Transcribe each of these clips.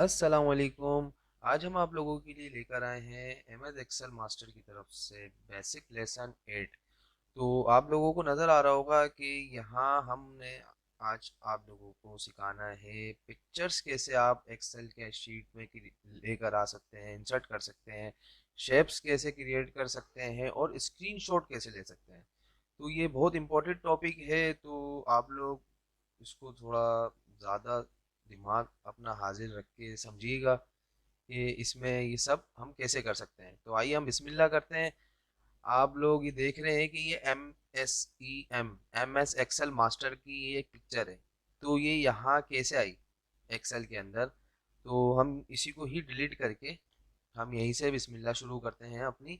अस्सलाम वालेकुम। आज हम आप लोगों के लिए लेकर आए हैं एमएस एक्सेल मास्टर की तरफ से बेसिक लेसन 8। तो आप लोगों को नज़र आ रहा होगा कि यहाँ हमने आज आप लोगों को सिखाना है पिक्चर्स कैसे आप एक्सेल के शीट में लेकर आ सकते हैं, इंसर्ट कर सकते हैं, शेप्स कैसे क्रिएट कर सकते हैं और स्क्रीनशॉट कैसे ले सकते हैं। तो ये बहुत इम्पोर्टेंट टॉपिक है, तो आप लोग इसको थोड़ा ज़्यादा दिमाग अपना हाजिर रख के समझिएगा कि इसमें ये सब हम कैसे कर सकते हैं। तो आइए हम बिस्मिल्लाह करते हैं। आप लोग ये देख रहे हैं कि ये एम एस एक्सेल मास्टर की ये एक पिक्चर है। तो ये यहाँ कैसे आई एक्सेल के अंदर, तो हम इसी को ही डिलीट करके हम यहीं से बिस्मिल्लाह शुरू करते हैं अपनी।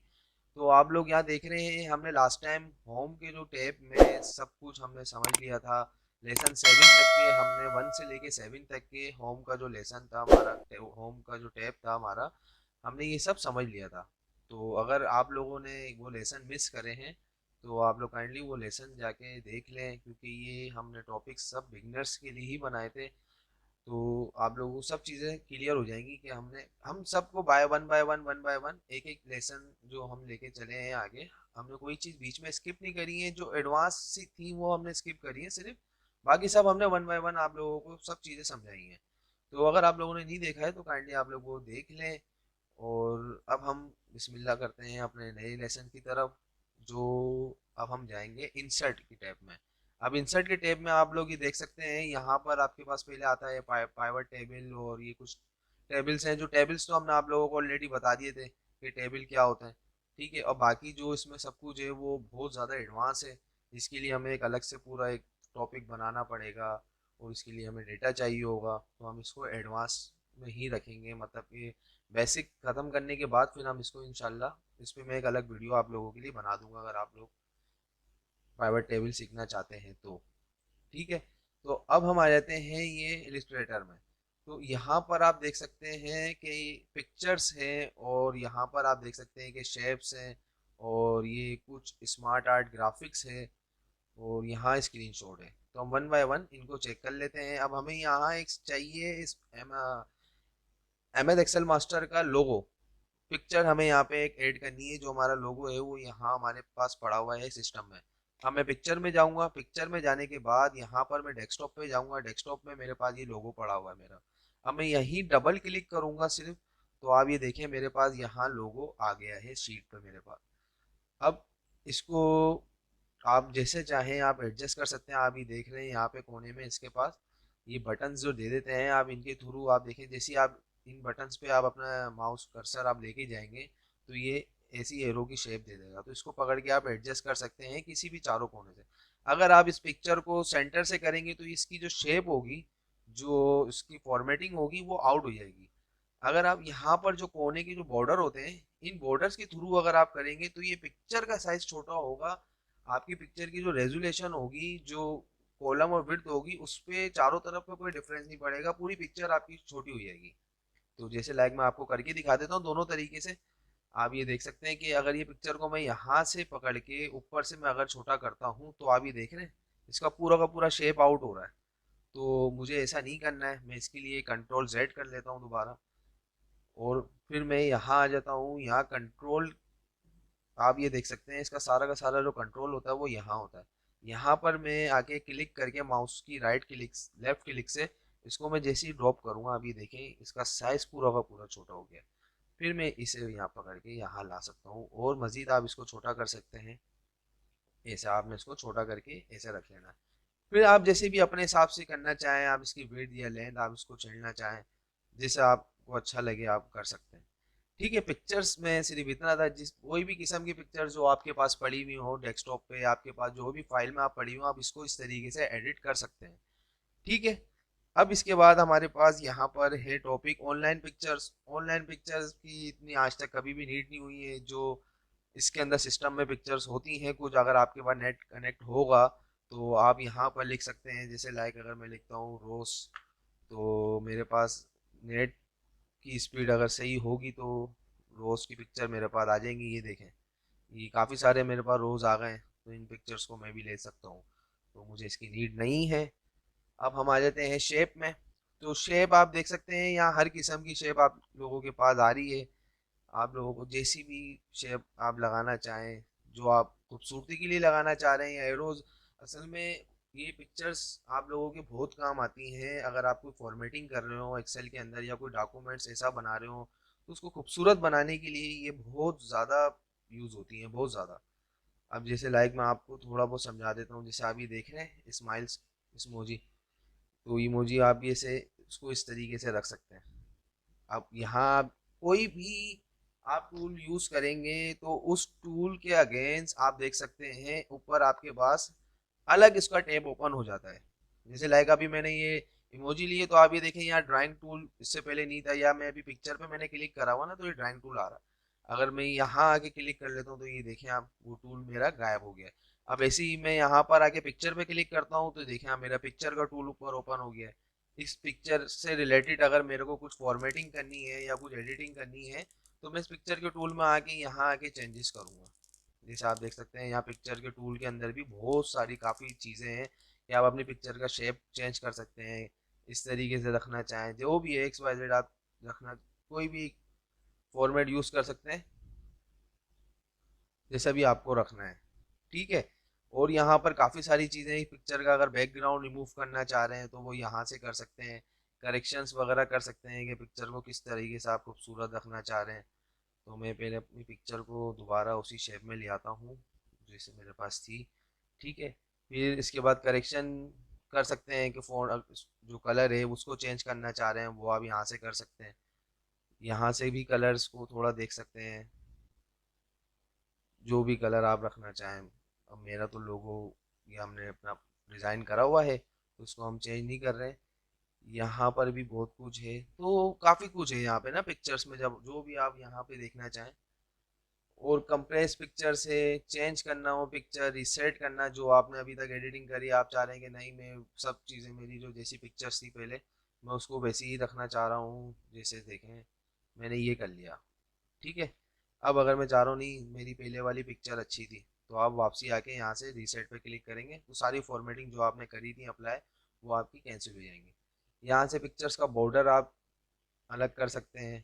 तो आप लोग यहाँ देख रहे हैं हमने लास्ट टाइम होम के जो टैब में सब कुछ हमने समझ लिया था। लेसन 7 तक के हमने 1 से लेके 7 तक के होम का जो लेसन था हमारा, होम का जो टैब था हमारा, हमने ये सब समझ लिया था। तो अगर आप लोगों ने वो लेसन मिस करे हैं तो आप लोग काइंडली वो लेसन जाके देख लें, क्योंकि ये हमने टॉपिक सब बिगनर्स के लिए ही बनाए थे। तो आप लोगों को सब चीज़ें क्लियर हो जाएंगी कि हम सबको बाय वन एक एक लेसन जो हम लेके चले हैं आगे। हमने कोई चीज़ बीच में स्किप नहीं करी है, जो एडवांस सी थी वो हमने स्किप करी है सिर्फ। बाकी सब हमने वन बाय वन आप लोगों को सब चीज़ें समझाई हैं। तो अगर आप लोगों ने नहीं देखा है तो काइंडली आप लोग वो देख लें। और अब हम बिस्मिल्लाह करते हैं अपने नए लेसन की तरफ, जो अब हम जाएंगे इंसर्ट की टैब में। अब इंसर्ट के टैब में आप लोग ये देख सकते हैं, यहाँ पर आपके पास पहले आता है पाइवट टेबल, और ये कुछ टेबल्स हैं। जो टेबल्स तो हमने आप लोगों को ऑलरेडी बता दिए थे कि टेबल क्या होता है। ठीक है, और बाकी जो इसमें सब कुछ है वो बहुत ज़्यादा एडवांस है। इसके लिए हमें एक अलग से पूरा एक टॉपिक बनाना पड़ेगा, और इसके लिए हमें डेटा चाहिए होगा। तो हम इसको एडवांस में ही रखेंगे, मतलब कि बेसिक ख़त्म करने के बाद फिर हम इसको इंशाल्लाह इस पे मैं एक अलग वीडियो आप लोगों के लिए बना दूंगा, अगर आप लोग पाइवट टेबल सीखना चाहते हैं तो। ठीक है, तो अब हम आ जाते हैं ये इलिस्ट्रेटर में। तो यहाँ पर आप देख सकते हैं कि पिक्चर्स हैं, और यहाँ पर आप देख सकते हैं कि शेप्स हैं, और ये कुछ स्मार्ट आर्ट ग्राफिक्स है, और यहाँ स्क्रीनशॉट है। तो हम वन बाय वन इनको चेक कर लेते हैं। अब हमें यहाँ एक चाहिए इस एम एस एक्सेल मास्टर का लोगो पिक्चर, हमें यहाँ पे एक ऐड करनी है। जो हमारा लोगो है वो यहाँ हमारे पास पड़ा हुआ है सिस्टम में। अब मैं पिक्चर में जाऊँगा, पिक्चर में जाने के बाद यहाँ पर मैं डेस्कटॉप पे जाऊँगा। डेस्कटॉप में मेरे पास ये लोगो पड़ा हुआ है मेरा। अब मैं यहीं डबल क्लिक करूँगा सिर्फ, तो आप ये देखें मेरे पास यहाँ लोगो आ गया है शीट पे मेरे पास। अब इसको आप जैसे चाहें आप एडजस्ट कर सकते हैं। आप ये देख रहे हैं यहाँ पे कोने में इसके पास ये बटन्स जो दे देते हैं, आप इनके थ्रू आप देखें, जैसे आप इन बटन्स पे आप अपना माउस कर्सर आप लेके जाएंगे तो ये ऐसी एरो की शेप दे देगा। तो इसको पकड़ के आप एडजस्ट कर सकते हैं किसी भी चारों कोने से। अगर आप इस पिक्चर को सेंटर से करेंगे तो इसकी जो शेप होगी, जो इसकी फॉर्मेटिंग होगी वो आउट हो जाएगी। अगर आप यहाँ पर जो कोने के जो बॉर्डर होते हैं, इन बॉर्डर्स के थ्रू अगर आप करेंगे तो ये पिक्चर का साइज छोटा होगा। आपकी पिक्चर की जो रेजुलेशन होगी, जो कॉलम और विड्थ होगी, उस पे चारों तरफ में कोई डिफरेंस नहीं पड़ेगा, पूरी पिक्चर आपकी छोटी हो जाएगी। तो जैसे लाइक मैं आपको करके दिखा देता हूँ दोनों तरीके से। आप ये देख सकते हैं कि अगर ये पिक्चर को मैं यहाँ से पकड़ के ऊपर से मैं अगर छोटा करता हूँ तो आप ये देख रहे हैं इसका पूरा का पूरा शेप आउट हो रहा है। तो मुझे ऐसा नहीं करना है, मैं इसके लिए कंट्रोल जेड कर लेता हूँ दोबारा, और फिर मैं यहाँ आ जाता हूँ। यहाँ कंट्रोल, आप ये देख सकते हैं इसका सारा का सारा जो कंट्रोल होता है वो यहाँ होता है। यहाँ पर मैं आके क्लिक करके माउस की राइट क्लिक लेफ्ट क्लिक से इसको मैं जैसे ही ड्रॉप करूँगा, आप ये देखें इसका साइज पूरा का पूरा छोटा हो गया। फिर मैं इसे यहाँ पकड़ के यहाँ ला सकता हूँ, और मज़ीद आप इसको छोटा कर सकते हैं। ऐसे आपने इसको छोटा करके ऐसे रख लेना है। फिर आप जैसे भी अपने हिसाब से करना चाहें, आप इसकी विड्थ या लेंथ आप इसको चढ़ना चाहें, जैसे आपको अच्छा लगे आप कर सकते हैं। ठीक है, पिक्चर्स में सिर्फ इतना था, जिस कोई भी किस्म की पिक्चर जो आपके पास पड़ी हुई हो डेस्कटॉप पे, आपके पास जो भी फाइल में आप पड़ी हो, आप इसको इस तरीके से एडिट कर सकते हैं। ठीक है, अब इसके बाद हमारे पास यहाँ पर है topic online pictures. Online pictures की इतनी आज तक कभी भी नीड नहीं हुई है। जो इसके अंदर सिस्टम में पिक्चर्स होती हैं कुछ, अगर आपके पास नेट कनेक्ट होगा तो आप यहाँ पर लिख सकते हैं। जैसे लाइक अगर मैं लिखता हूँ रोज, तो मेरे पास नेट की स्पीड अगर सही होगी तो रोज की पिक्चर मेरे पास आ जाएंगी। ये देखें, ये काफ़ी सारे मेरे पास रोज आ गए हैं, तो इन पिक्चर्स को मैं भी ले सकता हूँ। तो मुझे इसकी नीड नहीं है। अब हम आ जाते हैं शेप में। तो शेप आप देख सकते हैं यहाँ, हर किस्म की शेप आप लोगों के पास आ रही है। आप लोगों को जैसी भी शेप आप लगाना चाहें, जो आप खूबसूरती के लिए लगाना चाह रहे हैं, या एरोज, असल में ये पिक्चर्स आप लोगों के बहुत काम आती हैं। अगर आप कोई फॉर्मेटिंग कर रहे हो एक्सेल के अंदर, या कोई डॉक्यूमेंट्स ऐसा बना रहे हो, तो उसको खूबसूरत बनाने के लिए ये बहुत ज़्यादा यूज़ होती हैं, बहुत ज़्यादा। अब जैसे लाइक मैं आपको थोड़ा बहुत समझा देता हूँ। जैसे आप ये देख रहे हैं स्माइल्स इमोजी, तो इमोजी आप ये से इसको इस तरीके से रख सकते हैं। अब यहाँ आप कोई भी आप टूल यूज करेंगे तो उस टूल के अगेंस्ट आप देख सकते हैं ऊपर आपके पास अलग इसका टैब ओपन हो जाता है। जैसे लाइक अभी मैंने ये इमोजी लिए, तो आप ये देखें यहाँ ड्राइंग टूल इससे पहले नहीं था, या मैं अभी पिक्चर पे मैंने क्लिक करा हुआ ना, तो ये ड्राइंग टूल आ रहा है। अगर मैं यहाँ आके क्लिक कर लेता हूँ तो ये देखें आप, वो टूल मेरा गायब हो गया है। अब ऐसे ही मैं यहाँ पर आके पिक्चर पे क्लिक करता हूँ, तो देखें आप, मेरा पिक्चर का टूल ऊपर ओपन हो गया है। इस पिक्चर से रिलेटेड अगर मेरे को कुछ फॉर्मेटिंग करनी है या कुछ एडिटिंग करनी है, तो मैं इस पिक्चर के टूल में आके यहाँ आके चेंजेस करूँगा। जैसे आप देख सकते हैं यहाँ पिक्चर के टूल के अंदर भी बहुत सारी काफ़ी चीज़ें हैं कि आप अपनी पिक्चर का शेप चेंज कर सकते हैं, इस तरीके से रखना चाहें, जो भी है एक्स वाई जेड आप रखना, कोई भी फॉर्मेट यूज़ कर सकते हैं जैसा भी आपको रखना है। ठीक है। और यहाँ पर काफ़ी सारी चीज़ें, पिक्चर का अगर बैकग्राउंड रिमूव करना चाह रहे हैं तो वो यहाँ से कर सकते हैं। करेक्शंस वगैरह कर सकते हैं कि पिक्चर को किस तरीके से आप खूबसूरत रखना चाह रहे हैं। तो मैं पहले अपनी पिक्चर को दोबारा उसी शेप में ले आता हूँ जैसे मेरे पास थी। ठीक है। फिर इसके बाद करेक्शन कर सकते हैं कि फ़ोन जो कलर है उसको चेंज करना चाह रहे हैं, वो आप यहाँ से कर सकते हैं। यहाँ से भी कलर्स को थोड़ा देख सकते हैं, जो भी कलर आप रखना चाहें। अब मेरा तो लोगो ये हमने अपना डिज़ाइन करा हुआ है, तो उसको हम चेंज नहीं कर रहे हैं। यहाँ पर भी बहुत कुछ है, तो काफ़ी कुछ है यहाँ पे ना पिक्चर्स में, जब जो भी आप यहाँ पे देखना चाहें। और कंप्रेस पिक्चर से चेंज करना हो पिक्चर, रिसेट करना, जो आपने अभी तक एडिटिंग करी, आप चाह रहे हैं कि नहीं, मैं सब चीज़ें मेरी जो जैसी पिक्चर्स थी पहले, मैं उसको वैसी ही रखना चाह रहा हूँ। जैसे देखें मैंने ये कर लिया। ठीक है। अब अगर मैं चाह रहा हूँ नहीं, मेरी पहले वाली पिक्चर अच्छी थी, तो आप वापसी आके यहाँ से रीसेट पे क्लिक करेंगे तो सारी फॉर्मेटिंग जो आपने करी थी अप्लाई, वो आपकी कैंसिल हो जाएंगी। यहाँ से पिक्चर्स का बॉर्डर आप अलग कर सकते हैं।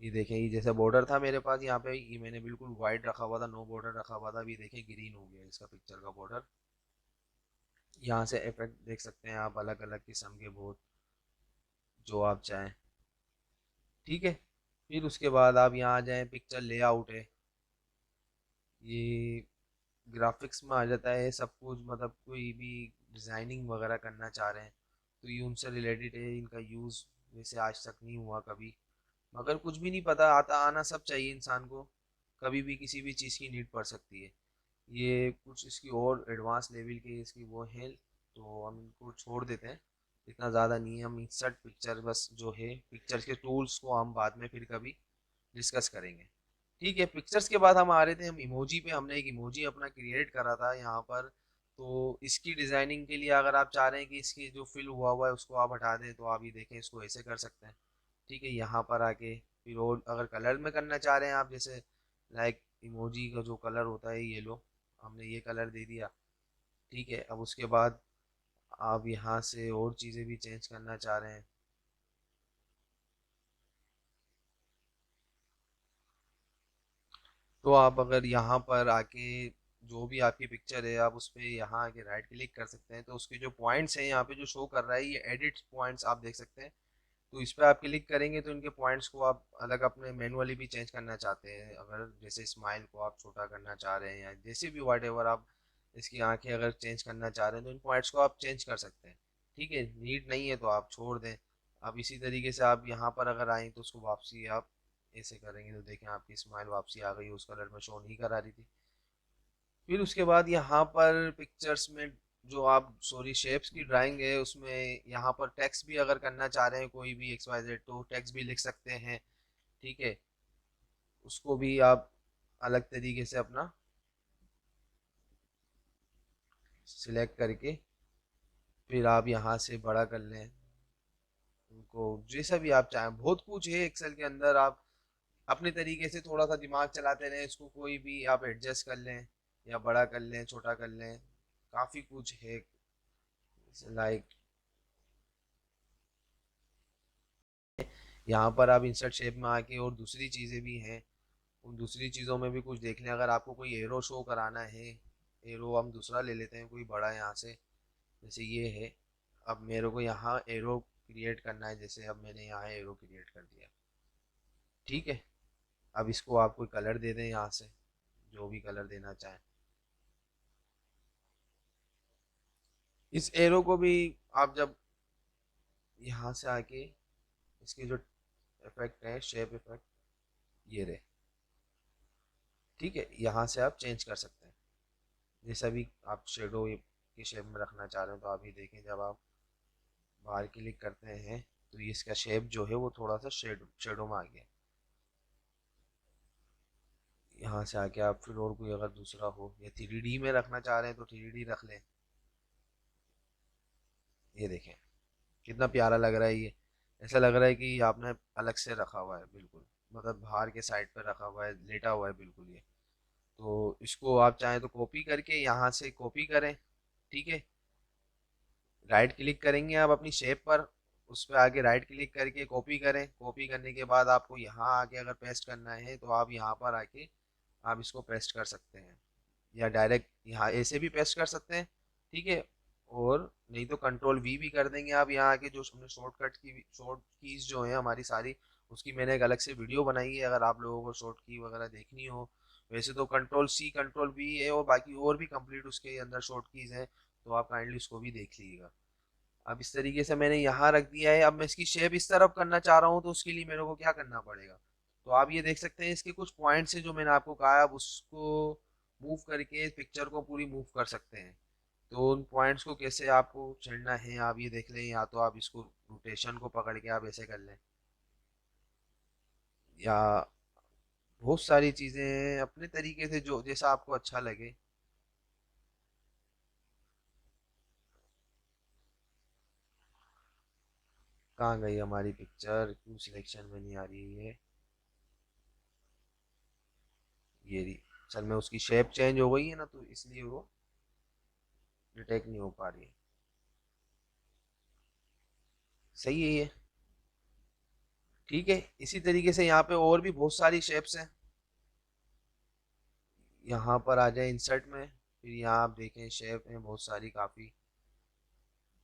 ये देखें, ये जैसा बॉर्डर था मेरे पास यहाँ पे, ये मैंने बिल्कुल वाइट रखा हुआ था, नो बॉर्डर रखा हुआ था, अभी देखें ग्रीन हो गया इसका पिक्चर का बॉर्डर। यहाँ से इफेक्ट देख सकते हैं आप, अलग अलग किस्म के बहुत, जो आप चाहें। ठीक है। फिर उसके बाद आप यहाँ आ जाएँ, पिक्चर लेआउट है, ये ग्राफिक्स में आ जाता है सब कुछ। मतलब कोई भी डिज़ाइनिंग वगैरह करना चाह रहे हैं तो ये उनसे रिलेटेड है। इनका यूज़ वैसे आज तक नहीं हुआ कभी, मगर कुछ भी नहीं पता, आता आना सब चाहिए इंसान को। कभी भी किसी भी चीज़ की नीड पड़ सकती है। ये कुछ इसकी और एडवांस लेवल की इसकी वो है, तो हम इनको छोड़ देते हैं, इतना ज़्यादा नहीं है। हम इंसर्ट पिक्चर बस जो है, पिक्चर्स के टूल्स को हम बाद में फिर कभी डिस्कस करेंगे। ठीक है। पिक्चर्स के बाद हम आ रहे थे हम इमोजी पे। हमने एक इमोजी अपना क्रिएट करा था यहाँ पर, तो इसकी डिज़ाइनिंग के लिए अगर आप चाह रहे हैं कि इसकी जो फिल हुआ हुआ है उसको आप हटा दें, तो आप ये देखें इसको ऐसे कर सकते हैं। ठीक है। यहाँ पर आके फिर और अगर कलर में करना चाह रहे हैं आप, जैसे लाइक इमोजी का जो कलर होता है येलो, हमने ये कलर दे दिया। ठीक है। अब उसके बाद आप यहाँ से और चीज़ें भी चेंज करना चाह रहे हैं, तो आप अगर यहाँ पर आके जो भी आपकी पिक्चर है, आप उस पर यहाँ आके राइट क्लिक कर सकते हैं, तो उसके जो पॉइंट्स हैं यहाँ पे जो शो कर रहा है, ये एडिट पॉइंट्स आप देख सकते हैं। तो इस पर आप क्लिक करेंगे तो इनके पॉइंट्स को आप अलग अपने मैनुअली भी चेंज करना चाहते हैं, अगर जैसे स्माइल को आप छोटा करना चाह रहे हैं, या जैसे भी वाट एवर आप इसकी आंखें अगर चेंज करना चाह रहे हैं, तो इन पॉइंट्स को आप चेंज कर सकते हैं। ठीक है। नीड नहीं है तो आप छोड़ दें। अब इसी तरीके से आप यहाँ पर अगर आएँ तो उसको वापसी आप ऐसे करेंगे तो देखें आपकी स्माइल वापसी आ गई, उस कलर में शो नहीं करा रही थी। फिर उसके बाद यहाँ पर पिक्चर्स में जो आप सॉरी शेप्स की ड्राइंग है, उसमें यहाँ पर टेक्स्ट भी अगर करना चाह रहे हैं कोई भी एक्स वाई जेड, तो टेक्स्ट भी लिख सकते हैं। ठीक है। उसको भी आप अलग तरीके से अपना सिलेक्ट करके फिर आप यहाँ से बड़ा कर लें उनको, जैसा भी आप चाहें। बहुत कुछ है एक्सेल के अंदर, आप अपने तरीके से थोड़ा सा दिमाग चलाते रहें, इसको कोई भी आप एडजस्ट कर लें, या बड़ा कर लें, छोटा कर लें, काफ़ी कुछ है। लाइक यहाँ पर आप इंसर्ट शेप में आके और दूसरी चीज़ें भी हैं, उन दूसरी चीज़ों में भी कुछ देख लें। अगर आपको कोई एरो शो कराना है, एरो हम दूसरा ले लेते हैं कोई बड़ा यहाँ से, जैसे ये है। अब मेरे को यहाँ एरो क्रिएट करना है, जैसे अब मैंने यहाँ एरो क्रिएट कर दिया, ठीक है। अब इसको आप कोई कलर दे दें यहाँ से, जो भी कलर देना चाहें। इस एरो को भी आप जब यहाँ से आके इसके जो इफेक्ट है, शेप इफेक्ट, ये रहे, ठीक है, यहाँ से आप चेंज कर सकते हैं जैसा भी आप शेडो की शेप में रखना चाह रहे हो। तो आप ये देखें, जब आप बाहर क्लिक करते हैं तो ये इसका शेप जो है वो थोड़ा सा शेडो में आ गया। यहाँ से आके आप फिर और कोई अगर दूसरा हो या 3D में रखना चाह रहे हैं तो 3D रख लें। ये देखें कितना प्यारा लग रहा है ये, ऐसा लग रहा है कि आपने अलग से रखा हुआ है बिल्कुल, मतलब बाहर के साइड पे रखा हुआ है, लेटा हुआ है बिल्कुल ये। तो इसको आप चाहें तो कॉपी करके यहाँ से कॉपी करें, ठीक है। राइट क्लिक करेंगे आप अपनी शेप पर, उस पर आके राइट क्लिक करके कॉपी करें। कॉपी करने के बाद आपको यहाँ आके अगर पेस्ट करना है तो आप यहाँ पर आके आप इसको पेस्ट कर सकते हैं, या डायरेक्ट यहाँ ऐसे भी पेस्ट कर सकते हैं, ठीक है। और नहीं तो कंट्रोल V भी कर देंगे आप यहाँ आके। जो हमने शॉर्ट कीज जो है हमारी सारी, उसकी मैंने एक अलग से वीडियो बनाई है, अगर आप लोगों को शॉर्ट की वगैरह देखनी हो। वैसे तो कंट्रोल C कंट्रोल V है, और बाकी और भी कंप्लीट उसके अंदर शॉर्ट कीज हैं, तो आप काइंडली उसको भी देख लीजिएगा। अब इस तरीके से मैंने यहाँ रख दिया है। अब मैं इसकी शेप इस तरफ करना चाह रहा हूँ, तो उसके लिए मेरे को क्या करना पड़ेगा। तो आप ये देख सकते हैं इसके कुछ पॉइंट्स है जो मैंने आपको कहा, आप उसको मूव करके पिक्चर को पूरी मूव कर सकते हैं। तो उन पॉइंट्स को कैसे आपको चढ़ना है आप ये देख लें, या तो आप इसको रोटेशन को पकड़ के आप ऐसे कर लें, या बहुत सारी चीज़ें हैं अपने तरीके से जो जैसा आपको अच्छा लगे। कहाँ गई हमारी पिक्चर, क्यों सिलेक्शन में नहीं आ रही है ये रही। असल में उसकी शेप चेंज हो गई है ना, तो इसलिए वो डिटेक्ट नहीं हो पा रही है। सही है ये, ठीक है। इसी तरीके से यहाँ पे और भी बहुत सारी शेप्स हैं। यहाँ पर आ जाए इंसर्ट में, फिर यहाँ आप देखें शेप हैं बहुत सारी काफ़ी।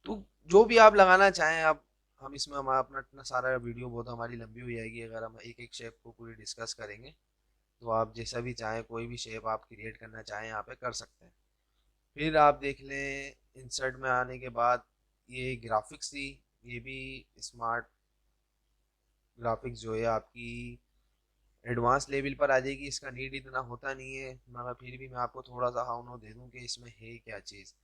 तो जो भी आप लगाना चाहें आप, हम इसमें हमारा अपना इतना सारा वीडियो बहुत हमारी लंबी हो जाएगी अगर हम एक एक शेप को पूरी डिस्कस करेंगे। तो आप जैसा भी चाहें, कोई भी शेप आप क्रिएट करना चाहें यहाँ पे कर सकते हैं। फिर आप देख लें इंसर्ट में आने के बाद ये ग्राफिक्स थी, ये भी स्मार्ट ग्राफिक्स जो है आपकी एडवांस लेवल पर आ जाएगी। इसका नीड इतना होता नहीं है, मगर फिर भी मैं आपको थोड़ा सा हाउ नो दे दूँ कि इसमें है क्या चीज़।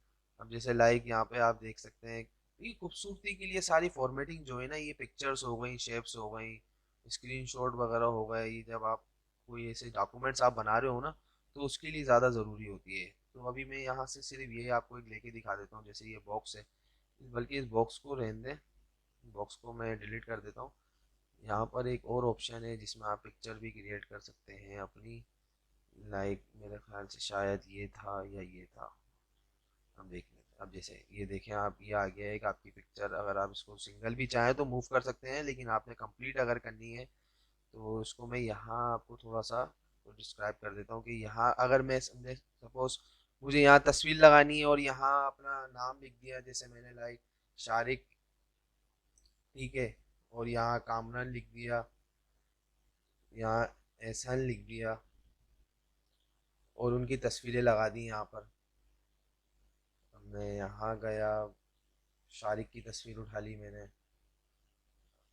अब जैसे लाइक यहाँ पे आप देख सकते हैं, ये खूबसूरती के लिए सारी फॉर्मेटिंग जो है ना, ये पिक्चर्स हो गई, शेप्स हो गई, स्क्रीनशॉट वगैरह हो गए, ये जब आप कोई ऐसे डॉक्यूमेंट्स आप बना रहे हो ना, तो उसके लिए ज़्यादा ज़रूरी होती है। तो अभी मैं यहाँ से सिर्फ ये आपको एक लेके दिखा देता हूँ, जैसे ये बॉक्स है, बल्कि इस बॉक्स को रहने दें, बॉक्स को मैं डिलीट कर देता हूँ। यहाँ पर एक और ऑप्शन है जिसमें आप पिक्चर भी क्रिएट कर सकते हैं अपनी, लाइक मेरे ख्याल से शायद ये था या ये था, हम देख लेते हैं। अब जैसे ये देखें आप, ये आ गया है कि आपकी पिक्चर, अगर आप इसको सिंगल भी चाहें तो मूव कर सकते हैं, लेकिन आपने कंप्लीट अगर करनी है तो इसको मैं यहाँ आपको थोड़ा सा तो डिस्क्राइब कर देता हूँ कि यहाँ अगर मैं समझे सपोज मुझे यहाँ तस्वीर लगानी है और यहाँ अपना नाम लिख दिया, जैसे मैंने लाइक शारिक, ठीक है, और यहाँ कामरान लिख दिया, यहाँ एहसान लिख दिया, और उनकी तस्वीरें लगा दी यहाँ पर। अब मैं यहाँ गया, शारिक की तस्वीर उठा ली मैंने।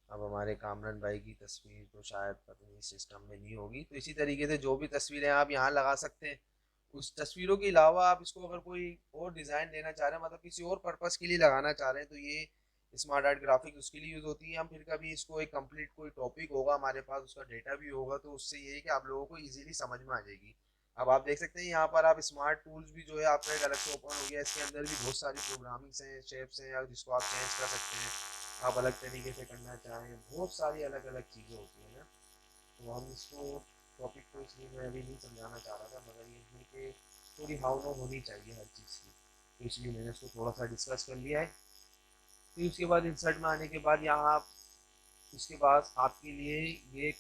अब हमारे कामरान भाई की तस्वीर तो शायद पता नहीं सिस्टम में नहीं होगी, तो इसी तरीके से जो भी तस्वीरें आप यहाँ लगा सकते हैं। उस तस्वीरों के अलावा आप इसको अगर कोई और डिज़ाइन देना चाह रहे हैं, मतलब किसी और पर्पस के लिए लगाना चाह रहे हैं, तो ये स्मार्ट आर्ट ग्राफिक्स उसके लिए यूज़ होती है। हम फिर कभी इसको एक कंप्लीट कोई टॉपिक होगा हमारे पास, उसका डेटा भी होगा, तो उससे ये है कि आप लोगों को इजीली समझ में आ जाएगी। अब आप देख सकते हैं यहाँ पर आप स्मार्ट टूल्स भी जो है आपका एक अलग से ओपन हो गया, इसके अंदर भी बहुत सारी प्रोग्रामिंग्स हैं, शेप्स हैं, जिसको आप चेंज कर सकते हैं आप अलग तरीके से करना चाहें। बहुत सारी अलग अलग चीज़ें होती हैं ना। तो हम इसको टॉपिक को इसलिए मैं अभी नहीं समझाना चाह रहा था, मगर ये है कि थोड़ी भावना होनी चाहिए हर चीज़ की, तो इसलिए मैंने इसको थोड़ा सा डिस्कस कर लिया है। फिर उसके बाद इंसर्ट में आने के बाद यहाँ आप उसके बाद आपके लिए ये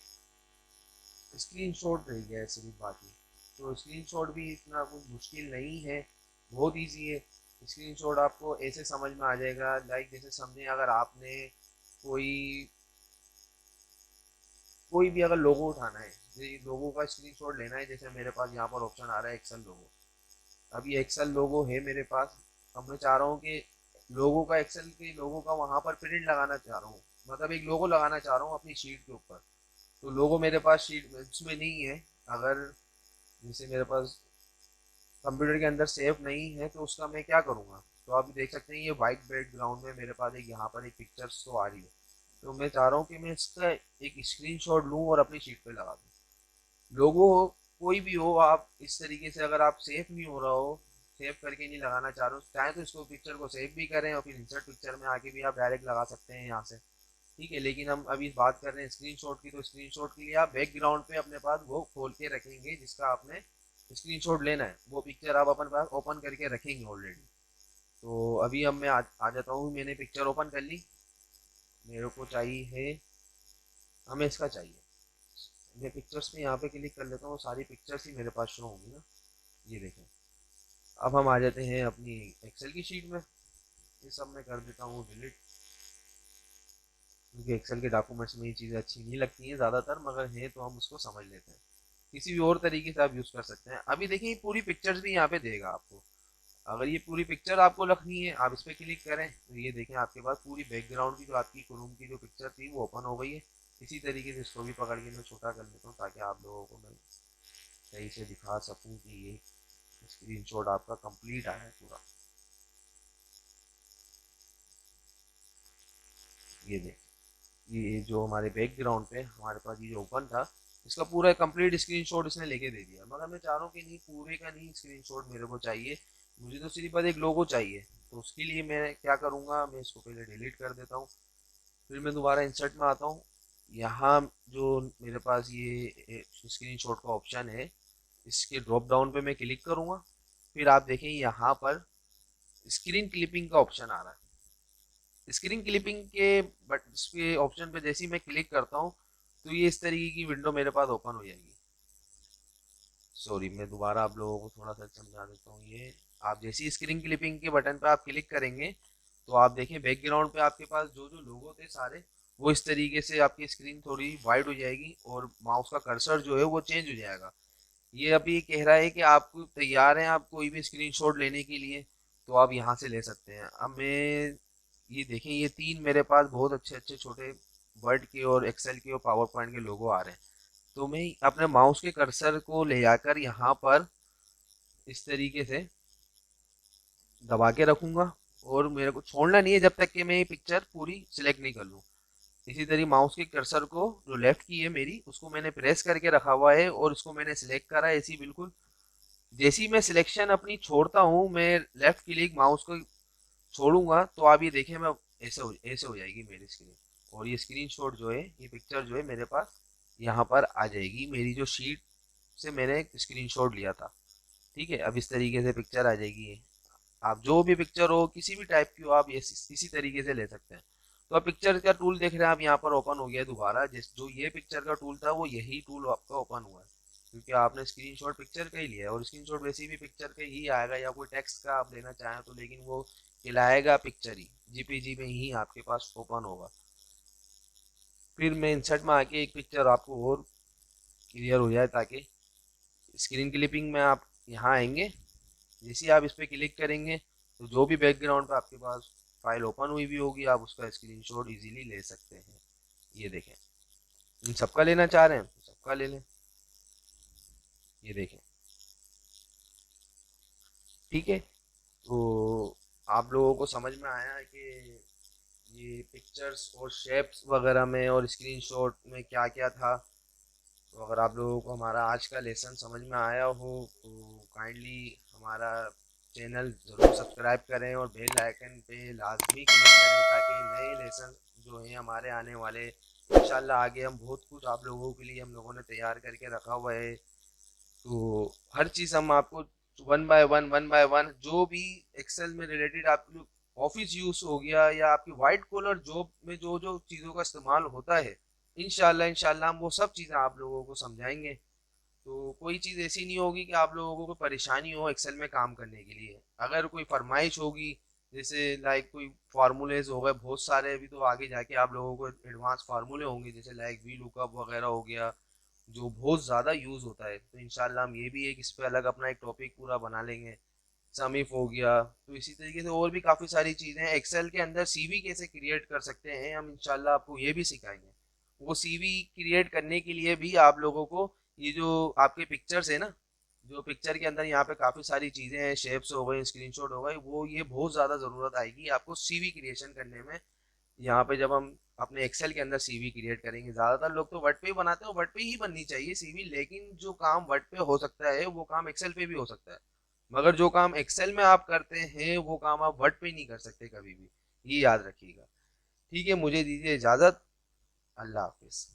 स्क्रीनशॉट रह गया है सिर्फ बाकी। तो स्क्रीनशॉट भी इतना कुछ मुश्किल नहीं है, बहुत इजी है। स्क्रीनशॉट आपको ऐसे समझ में आ जाएगा, लाइक जैसे समझे अगर आपने कोई कोई भी अगर लोगो उठाना है, जैसे लोगो का स्क्रीनशॉट लेना है, जैसे मेरे पास यहाँ पर ऑप्शन आ रहा है एक्सेल लोगो। अब ये एक्सेल लोगो है मेरे पास। अब मैं चाह रहा हूँ कि लोगो का, एक्सेल के लोगो का वहां पर प्रिंट लगाना चाह रहा हूँ, मतलब एक लोगो लगाना चाह रहा हूँ अपनी शीट के ऊपर। तो लोगो मेरे पास शीट उसमें नहीं है। अगर जैसे मेरे पास कंप्यूटर के अंदर सेव नहीं है तो उसका मैं क्या करूँगा। तो आप देख सकते हैं ये वाइट बैकग्राउंड में मेरे पास एक यहाँ पर एक पिक्चर्स तो आ रही है। तो मैं चाह रहा हूँ कि मैं इसका एक स्क्रीनशॉट लूँ और अपनी शीट पे लगा दूँ। लोगो कोई भी हो, आप इस तरीके से अगर आप सेव नहीं हो रहा हो, सेव करके नहीं लगाना चाह रहे हो, चाहे तो इसको पिक्चर को सेव भी करें और फिर इंसर्ट पिक्चर में आके भी आप डायरेक्ट लगा सकते हैं यहाँ से। ठीक है, लेकिन हम अभी बात कर रहे हैं स्क्रीनशॉट की। तो स्क्रीनशॉट के लिए आप बैकग्राउंड पे अपने पास वो खोल के रखेंगे जिसका आपने स्क्रीनशॉट लेना है, वो पिक्चर आप अपने पास ओपन करके रखेंगे ऑलरेडी। तो अभी अब मैं आ जाता हूँ, मैंने पिक्चर ओपन कर ली। मेरे को चाहिए है, हमें इसका चाहिए। मैं पिक्चर्स में यहाँ पे क्लिक कर लेता हूँ, सारी पिक्चर्स ही मेरे पास शो होंगी ना। ये देखें। अब हम आ जाते हैं अपनी एक्सेल की शीट में। ये सब मैं कर देता हूँ डिलीट, क्योंकि एक्सेल के डॉक्यूमेंट्स में ये चीज़ें अच्छी नहीं लगती हैं ज़्यादातर, मगर है तो हम उसको समझ लेते हैं। किसी भी और तरीके से आप यूज़ कर सकते हैं। अभी देखिए ये पूरी पिक्चर्स भी यहाँ पे देगा आपको। अगर ये पूरी पिक्चर आपको रखनी है, आप इस पर क्लिक करें तो ये देखें आपके पास पूरी बैकग्राउंड की जो आपकी क्रोम की जो पिक्चर थी वो ओपन हो गई है। इसी तरीके से इसको भी पकड़ के मैं छोटा कर लेता हूँ ताकि आप लोगों को मैं सही से दिखा सकूँ कि ये स्क्रीनशॉट आपका कंप्लीट आया है पूरा। ये देख, ये जो हमारे बैकग्राउंड पे हमारे पास ये जो ओपन था, इसका पूरा कंप्लीट स्क्रीनशॉट इसने लेके दे दिया। मगर मैं चाह रहा हूँ कि नहीं, पूरे का नहीं स्क्रीनशॉट मेरे को चाहिए। मुझे तो सिर्फ बस एक लोगो चाहिए। तो उसके लिए मैं क्या करूँगा, मैं इसको पहले डिलीट कर देता हूँ। फिर मैं दोबारा इंसर्ट में आता हूँ। यहाँ जो मेरे पास ये स्क्रीनशॉट का ऑप्शन है, इसके ड्रॉप डाउन पे मैं क्लिक करूँगा। फिर आप देखें यहाँ पर स्क्रीन क्लिपिंग का ऑप्शन आ रहा है। स्क्रीन क्लिपिंग के बट इसके ऑप्शन पे जैसे ही मैं क्लिक करता हूँ तो ये इस तरीके की विंडो मेरे पास ओपन हो जाएगी। सॉरी, मैं दोबारा आप लोगों को थोड़ा सा समझा देता हूँ। ये आप जैसे ही स्क्रीन क्लिपिंग के बटन पे आप क्लिक करेंगे तो आप देखें बैकग्राउंड पे आपके पास जो जो लोगो थे सारे, वो इस तरीके से आपकी स्क्रीन थोड़ी वाइड हो जाएगी और माउस का कर्सर जो है वो चेंज हो जाएगा। ये अभी कह रहा है कि आप तैयार हैं आप कोई भी स्क्रीनशॉट लेने के लिए, तो आप यहाँ से ले सकते हैं। अब मैं ये देखें, ये तीन मेरे पास बहुत अच्छे अच्छे छोटे वर्ड के और एक्सेल के और पावर पॉइंट के लोगो आ रहे हैं। तो मैं अपने माउस के कर्सर को ले जाकर यहाँ पर इस तरीके से दबा के रखूंगा और मेरे को छोड़ना नहीं है जब तक कि मैं ये पिक्चर पूरी सिलेक्ट नहीं कर लूँ। इसी तरह माउस के कर्सर को जो लेफ्ट की है मेरी, उसको मैंने प्रेस करके रखा हुआ है और उसको मैंने सिलेक्ट करा है ऐसी बिल्कुल। जैसे ही मैं सिलेक्शन अपनी छोड़ता हूँ, मैं लेफ्ट क्लिक माउस को छोड़ूंगा तो आप ये देखें, मैं ऐसे हो जाएगी मेरी स्क्रीन। और ये स्क्रीनशॉट जो है, ये पिक्चर जो है मेरे पास यहाँ पर आ जाएगी, मेरी जो शीट से मैंने स्क्रीनशॉट लिया था। ठीक है, अब इस तरीके से पिक्चर आ जाएगी ये। आप जो भी पिक्चर हो, किसी भी टाइप की हो, आप ये इसी तरीके से ले सकते हैं। तो आप पिक्चर का टूल देख रहे हैं, आप यहाँ पर ओपन हो गया है दोबारा। जिस जो ये पिक्चर का टूल था वो यही टूल आपका ओपन हुआ है, क्योंकि आपने स्क्रीनशॉट पिक्चर का ही लिया है। और स्क्रीनशॉट वैसे भी पिक्चर का ही आएगा, या कोई टेक्स्ट का आप लेना चाहें तो, लेकिन वो खिलाएगा पिक्चर ही, जीपीजी में ही आपके पास ओपन होगा। फिर मैं इंसर्ट में आके एक पिक्चर आपको और क्लियर हो जाए, ताकि स्क्रीन क्लिपिंग में आप यहाँ आएंगे, जैसे ही आप इस पर क्लिक करेंगे तो जो भी बैकग्राउंड पे आपके पास फाइल ओपन हुई भी होगी, आप उसका स्क्रीनशॉट इजीली ले सकते हैं। ये देखें, इन सबका लेना चाह रहे हैं तो सबका ले लें। ये देखें, ठीक है। तो आप लोगों को समझ में आया है कि ये पिक्चर्स और शेप्स वगैरह में और स्क्रीनशॉट में क्या क्या था। तो अगर आप लोगों को हमारा आज का लेसन समझ में आया हो तो काइंडली हमारा चैनल ज़रूर सब्सक्राइब करें और बेल आइकन पे लाजमी क्लिक करें, ताकि नए लेसन जो हैं हमारे आने वाले, इंशाल्लाह आगे हम बहुत कुछ आप लोगों के लिए हम लोगों ने तैयार करके रखा हुआ है। तो हर चीज़ हम आपको वन बाय वन जो भी एक्सेल में रिलेटेड आप लोग ऑफिस यूज हो गया या आपकी वाइट कॉलर जॉब में जो जो चीज़ों का इस्तेमाल होता है, इंशाल्लाह इंशाल्लाह हम वो सब चीज़ें आप लोगों को समझाएंगे। तो कोई चीज़ ऐसी नहीं होगी कि आप लोगों को परेशानी हो एक्सेल में काम करने के लिए। अगर कोई फरमाइश होगी, जैसे लाइक कोई फार्मूलेज हो गए बहुत सारे, अभी तो आगे जाके आप लोगों को एडवांस फार्मूले होंगे जैसे लाइक वी लुकअप वगैरह हो गया, जो बहुत ज़्यादा यूज़ होता है, तो इंशाल्लाह हम ये भी एक इस पे अलग अपना एक टॉपिक पूरा बना लेंगे। समीफ हो गया, तो इसी तरीके से और भी काफ़ी सारी चीज़ें हैं। एक्सेल के अंदर सीवी कैसे क्रिएट कर सकते हैं हम इंशाल्लाह आपको ये भी सिखाएंगे। वो सीवी क्रिएट करने के लिए भी आप लोगों को ये जो आपके पिक्चर्स है ना, जो पिक्चर के अंदर यहाँ पे काफ़ी सारी चीज़ें हैं, शेप्स हो गए, स्क्रीनशॉट हो गए, वो ये बहुत ज़्यादा ज़रूरत आएगी आपको सीवी क्रिएशन करने में। यहाँ पे जब हम अपने एक्सेल के अंदर सीवी क्रिएट करेंगे, ज़्यादातर लोग तो वर्ड पे ही बनाते हैं, वर्ड पे ही बननी चाहिए सीवी, लेकिन जो काम वर्ड पे हो सकता है वो काम एक्सेल पे भी हो सकता है। मगर जो काम एक्सेल में आप करते हैं वो काम आप वर्ड पे नहीं कर सकते कभी भी, ये याद रखिएगा। ठीक है, मुझे दीजिए इजाज़त। अल्लाह हाफिज़।